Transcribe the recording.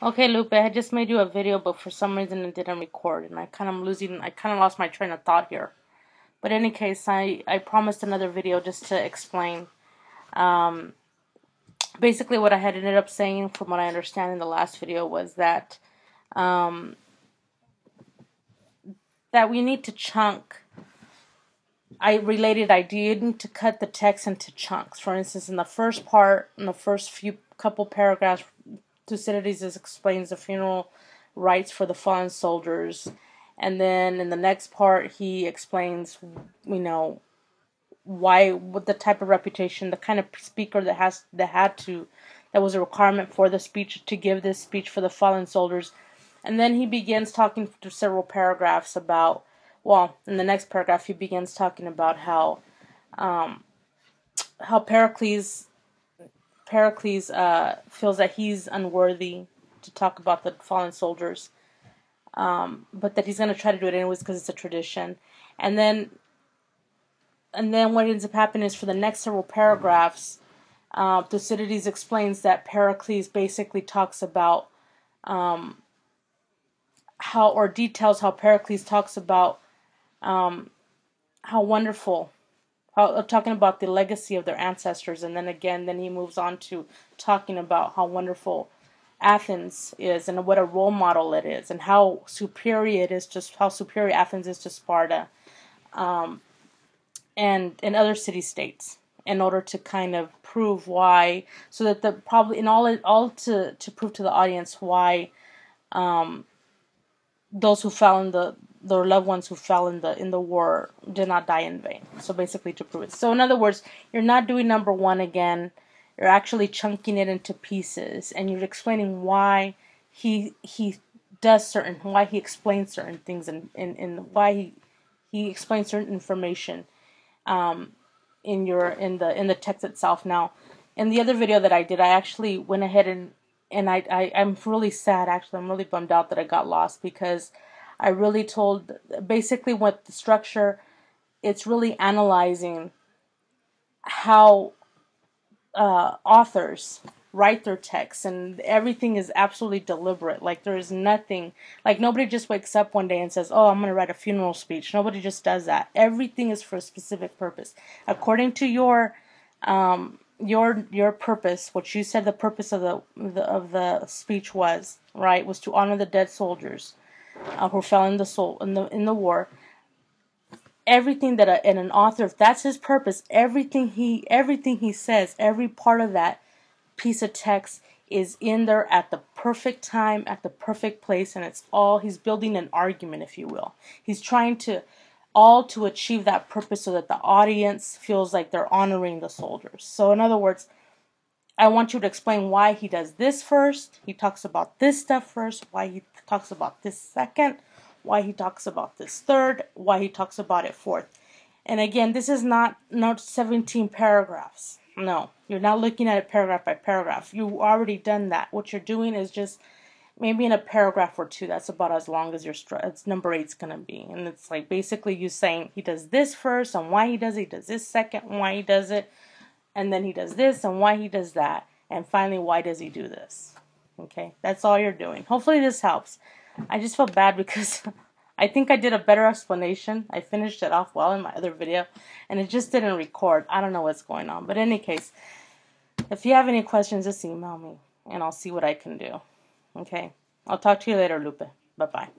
Okay, Lupe, I just made you a video, but for some reason it didn't record, and I kind of lost my train of thought here. But in any case, I promised another video just to explain. Um, Basically, what I had ended up saying, from what I understand in the last video, was um, that we need to chunk. I related idea. You need to cut the text into chunks. For instance, in the first part, in the first few couple paragraphs, Thucydides explains the funeral rites for the fallen soldiers, and then in the next part he explains, what the type of reputation, the kind of speaker that was a requirement for the speech, to give this speech for the fallen soldiers. And then he begins talking through several paragraphs about, well, in the next paragraph he begins talking about um, how Pericles feels that he's unworthy to talk about the fallen soldiers, but that he's going to try to do it anyways because it's a tradition. And then what ends up happening is, for the next several paragraphs, Thucydides explains that Pericles basically talks about details how Pericles talks about how wonderful, talking about the legacy of their ancestors, and then he moves on to talking about how wonderful Athens is and what a role model it is, and how superior Athens is to Sparta, and other city-states, in order to kind of prove why, so that to prove to the audience why those who fell in their loved ones who fell in the war did not die in vain. So basically to prove it. So in other words, you're not doing number one again. You're actually chunking it into pieces, and you're explaining why he why he explains certain things, and why he explains certain information in the text itself. Now, in the other video that I did, I actually went ahead and I'm really sad, actually. I'm really bummed out that I got lost, because I really told, basically, what the structure, it's really analyzing how authors write their texts, and everything is absolutely deliberate. Like, there is nothing, like, nobody just wakes up one day and says, oh, I'm going to write a funeral speech. Nobody just does that. Everything is for a specific purpose. According to your purpose, what you said the purpose of the speech was, right, was to honor the dead soldiers who fell in the war. Everything that in an author, if that's his purpose, everything he says, every part of that piece of text is in there at the perfect time, at the perfect place, and he's building an argument, if you will. He's trying to achieve that purpose, so that the audience feels like they're honoring the soldiers. So in other words, I want you to explain why he does this first, he talks about this stuff first, why he talks about this second, why he talks about this third, why he talks about it fourth. And again, this is not 17 paragraphs. No, you're not looking at it paragraph by paragraph. You've already done that. What you're doing is just maybe in a paragraph or two. That's about as long as it's number 8's going to be. And it's like basically you saying he does this first, and why he does it. He does this second, and why he does it. And then he does this, and why he does that. And finally, why does he do this? Okay, that's all you're doing. Hopefully this helps. I just feel bad because I think I did a better explanation. I finished it off well in my other video, and it just didn't record. I don't know what's going on. But in any case, if you have any questions, just email me, and I'll see what I can do. Okay? I'll talk to you later, Lupe. Bye-bye.